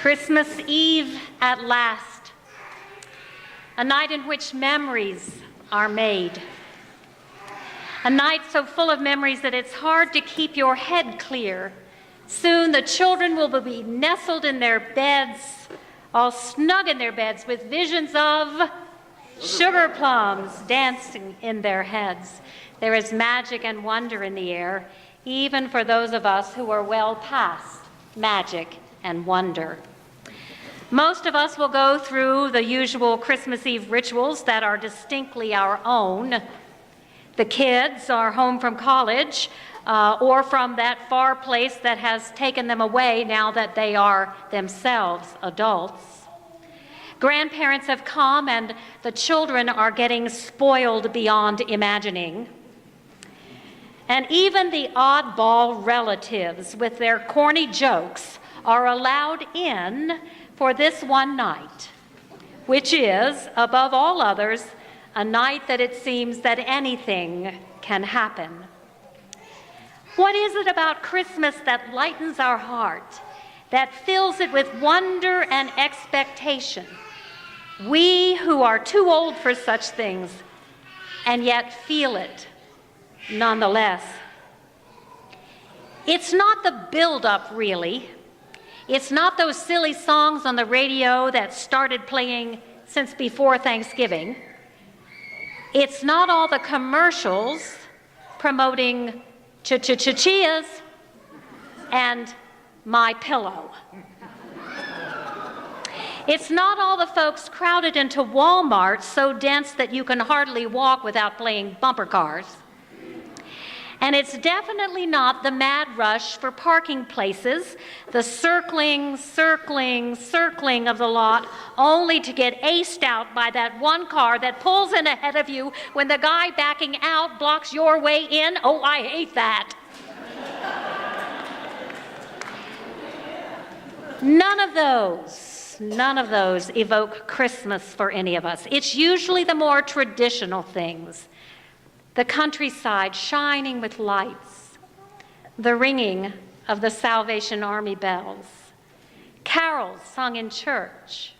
Christmas Eve at last, a night in which memories are made. A night so full of memories that it's hard to keep your head clear. Soon the children will be nestled in their beds, all snug in their beds with visions of sugar plums dancing in their heads. There is magic and wonder in the air, even for those of us who are well past magic and wonder. Most of us will go through the usual Christmas Eve rituals that are distinctly our own. The kids are home from college or from that far place that has taken them away now that they are themselves adults. Grandparents have come and the children are getting spoiled beyond imagining. And even the oddball relatives with their corny jokes are allowed in for this one night, which is, above all others, a night that it seems that anything can happen. What is it about Christmas that lightens our heart, that fills it with wonder and expectation? We who are too old for such things and yet feel it nonetheless. It's not the build-up, really. It's not those silly songs on the radio that started playing since before Thanksgiving. It's not all the commercials promoting Chia-Chia-Chia-Chias and My Pillow. It's not all the folks crowded into Walmart so dense that you can hardly walk without playing bumper cars. And it's definitely not the mad rush for parking places, the circling of the lot, only to get aced out by that one car that pulls in ahead of you when the guy backing out blocks your way in. Oh, I hate that. None of those evoke Christmas for any of us. It's usually the more traditional things. The countryside shining with lights, the ringing of the Salvation Army bells, carols sung in church,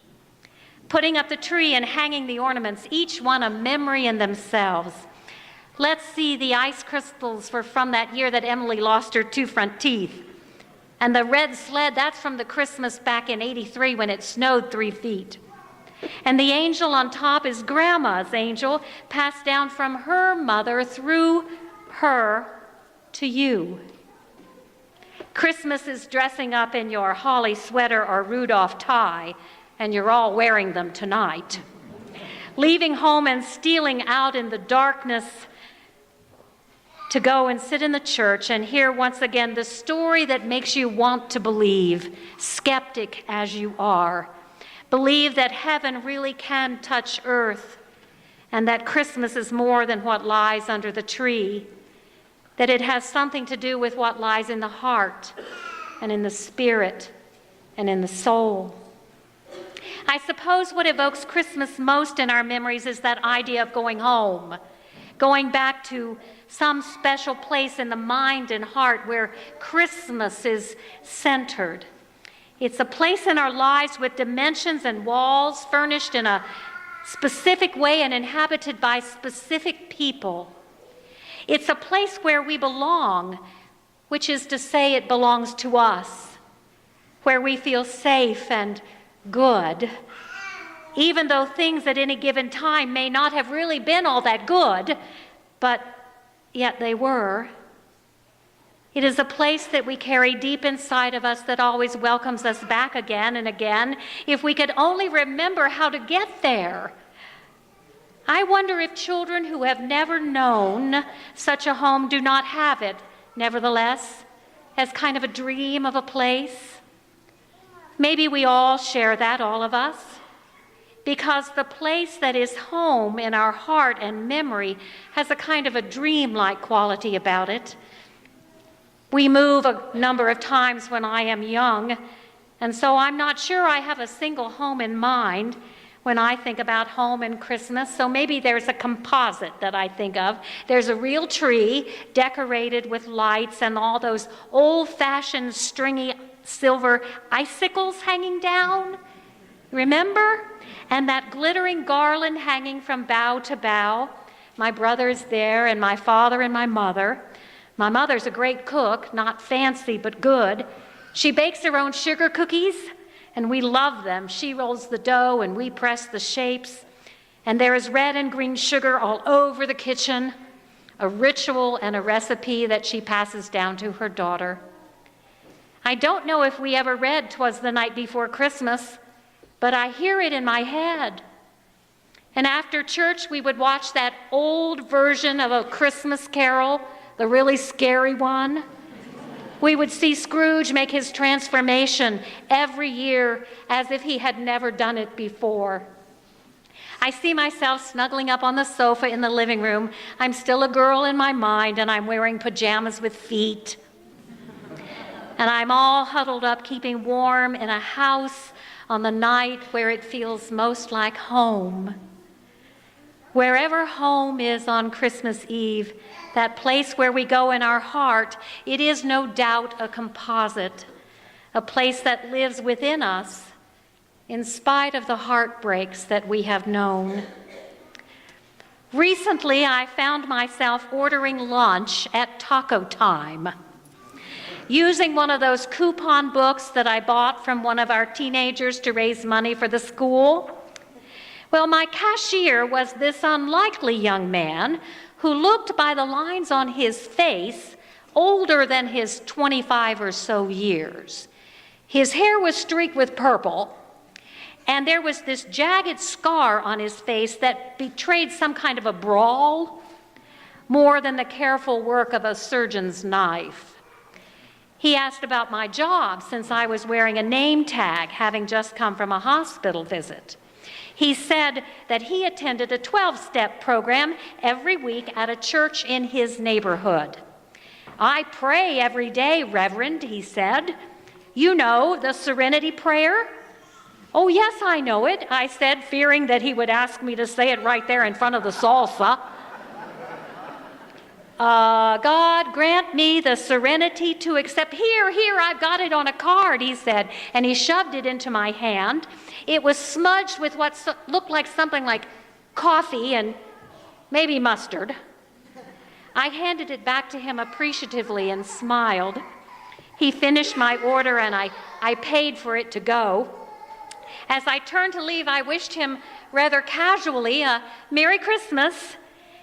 putting up the tree and hanging the ornaments, each one a memory in themselves. Let's see, the ice crystals were from that year that Emily lost her 2 front teeth. And the red sled, that's from the Christmas back in '83 when it snowed 3 feet. And the angel on top is Grandma's angel, passed down from her mother through her to you. Christmas is dressing up in your holly sweater or Rudolph tie, and you're all wearing them tonight. Leaving home and stealing out in the darkness to go and sit in the church and hear once again the story that makes you want to believe, skeptic as you are. Believe that heaven really can touch earth and that Christmas is more than what lies under the tree, that it has something to do with what lies in the heart and in the spirit and in the soul. I suppose what evokes Christmas most in our memories is that idea of going home, going back to some special place in the mind and heart where Christmas is centered. It's a place in our lives with dimensions and walls furnished in a specific way and inhabited by specific people. It's a place where we belong, which is to say it belongs to us, where we feel safe and good, even though things at any given time may not have really been all that good, but yet they were. It is a place that we carry deep inside of us that always welcomes us back again and again, if we could only remember how to get there. I wonder if children who have never known such a home do not have it, nevertheless, as kind of a dream of a place. Maybe we all share that, all of us, because the place that is home in our heart and memory has a kind of a dream-like quality about it. We move a number of times when I am young, and so I'm not sure I have a single home in mind when I think about home and Christmas. So maybe there's a composite that I think of. There's a real tree decorated with lights and all those old-fashioned stringy silver icicles hanging down. Remember? And that glittering garland hanging from bough to bough. My brother's there, and my father and my mother. My mother's a great cook, not fancy but good. She bakes her own sugar cookies, and we love them. She rolls the dough, and we press the shapes. And there is red and green sugar all over the kitchen, a ritual and a recipe that she passes down to her daughter. I don't know if we ever read "'Twas the Night Before Christmas," but I hear it in my head. And after church, we would watch that old version of A Christmas Carol, the really scary one. We would see Scrooge make his transformation every year as if he had never done it before. I see myself snuggling up on the sofa in the living room. I'm still a girl in my mind, and I'm wearing pajamas with feet. And I'm all huddled up, keeping warm in a house on the night where it feels most like home. Wherever home is on Christmas Eve, that place where we go in our heart, it is no doubt a composite, a place that lives within us in spite of the heartbreaks that we have known. Recently, I found myself ordering lunch at Taco Time, using one of those coupon books that I bought from one of our teenagers to raise money for the school. Well, my cashier was this unlikely young man who looked, by the lines on his face, older than his 25 or so years. His hair was streaked with purple, and there was this jagged scar on his face that betrayed some kind of a brawl, more than the careful work of a surgeon's knife. He asked about my job, since I was wearing a name tag, having just come from a hospital visit. He said that he attended a 12-step program every week at a church in his neighborhood. "I pray every day, Reverend," he said. "You know, the Serenity Prayer?" "Oh, yes, I know it," I said, fearing that he would ask me to say it right there in front of the salsa. "God grant me the serenity to accept." Here, I've got it on a card," he said, and he shoved it into my hand. It was smudged with what looked like something like coffee and maybe mustard. I handed it back to him appreciatively and smiled. He finished my order, and I paid for it to go. As I turned to leave, I wished him rather casually a Merry Christmas.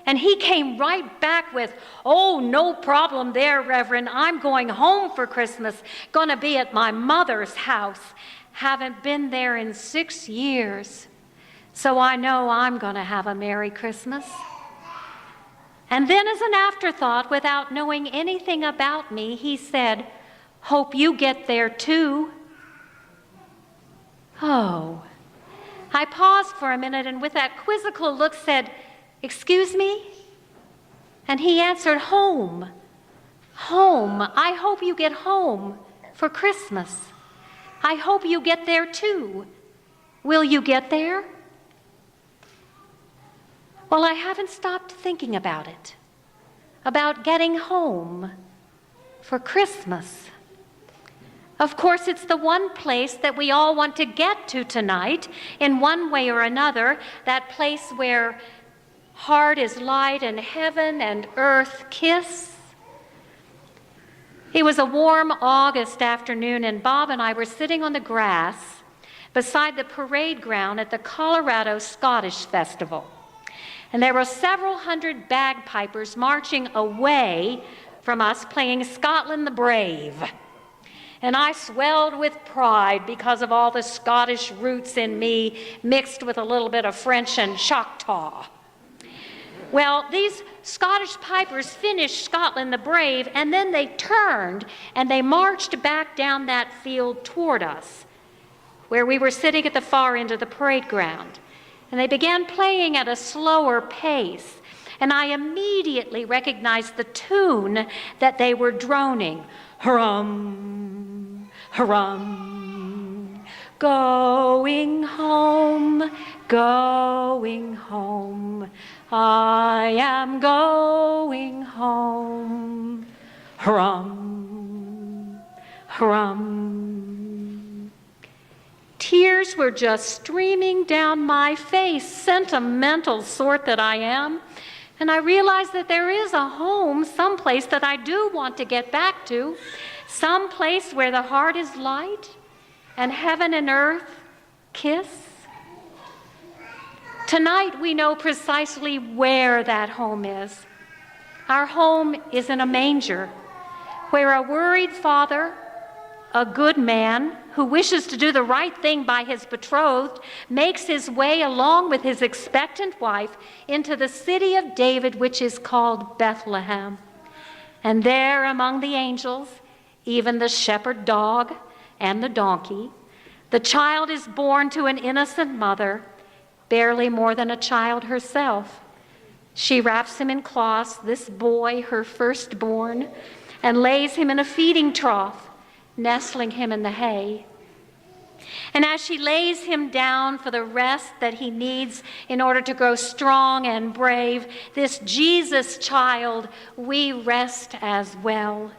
And he came right back with, "Oh, no problem there, Reverend. I'm going home for Christmas. Gonna be at my mother's house. Haven't been there in 6 years. So I know I'm gonna have a Merry Christmas." And then, as an afterthought, without knowing anything about me, he said, "Hope you get there too." Oh. I paused for a minute, and with that quizzical look said, "Excuse me?" And he answered, "Home. Home. I hope you get home for Christmas. I hope you get there too. Will you get there?" Well, I haven't stopped thinking about it, about getting home for Christmas. Of course, it's the one place that we all want to get to tonight in one way or another, that place where heart is light and heaven and earth kiss. It was a warm August afternoon, and Bob and I were sitting on the grass beside the parade ground at the Colorado Scottish Festival. And there were several hundred bagpipers marching away from us playing Scotland the Brave. And I swelled with pride because of all the Scottish roots in me, mixed with a little bit of French and Choctaw. Well, these Scottish pipers finished Scotland the Brave, and then they turned and they marched back down that field toward us, where we were sitting at the far end of the parade ground. And they began playing at a slower pace, and I immediately recognized the tune that they were droning. Hurrum, hurrum, going home, going home. I am going home. Hurrum, Hrum. Tears were just streaming down my face, sentimental sort that I am, and I realized that there is a home, someplace that I do want to get back to, someplace where the heart is light and heaven and earth kiss. Tonight we know precisely where that home is. Our home is in a manger, where a worried father, a good man who wishes to do the right thing by his betrothed, makes his way along with his expectant wife into the city of David, which is called Bethlehem. And there among the angels, even the shepherd dog and the donkey, the child is born to an innocent mother, barely more than a child herself. She wraps him in cloths, this boy, her firstborn, and lays him in a feeding trough, nestling him in the hay. And as she lays him down for the rest that he needs in order to grow strong and brave, this Jesus child, we rest as well.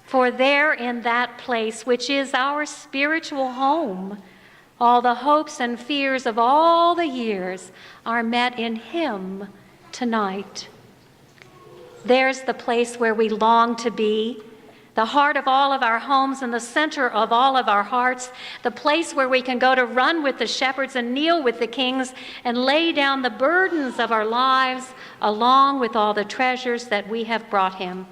For there in that place, which is our spiritual home, all the hopes and fears of all the years are met in him tonight. There's the place where we long to be, the heart of all of our homes and the center of all of our hearts, the place where we can go to run with the shepherds and kneel with the kings and lay down the burdens of our lives along with all the treasures that we have brought him,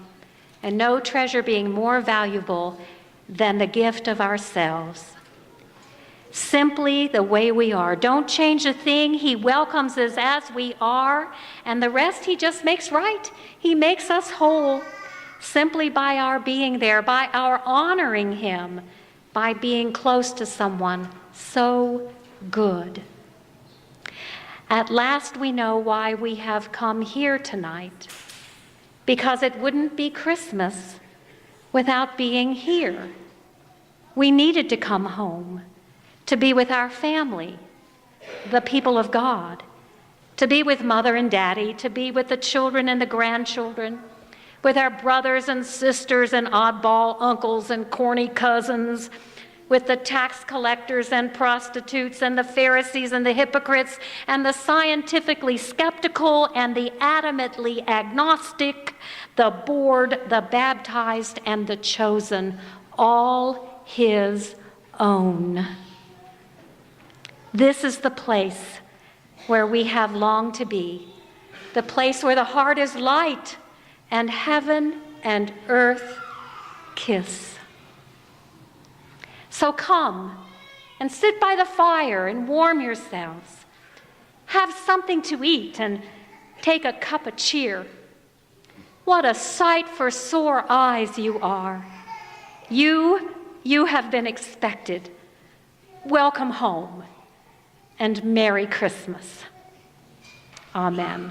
and no treasure being more valuable than the gift of ourselves. Simply the way we are. Don't change a thing. He welcomes us as we are, and the rest he just makes right. He makes us whole simply by our being there, by our honoring him, by being close to someone so good. At last we know why we have come here tonight, because it wouldn't be Christmas without being here. We needed to come home, to be with our family, the people of God, to be with Mother and Daddy, to be with the children and the grandchildren, with our brothers and sisters and oddball uncles and corny cousins, with the tax collectors and prostitutes and the Pharisees and the hypocrites and the scientifically skeptical and the adamantly agnostic, the bored, the baptized, and the chosen, all his own. This is the place where we have longed to be, the place where the heart is light and heaven and earth kiss. So come and sit by the fire and warm yourselves. Have something to eat and take a cup of cheer. What a sight for sore eyes you are. You have been expected. Welcome home and Merry Christmas. Amen.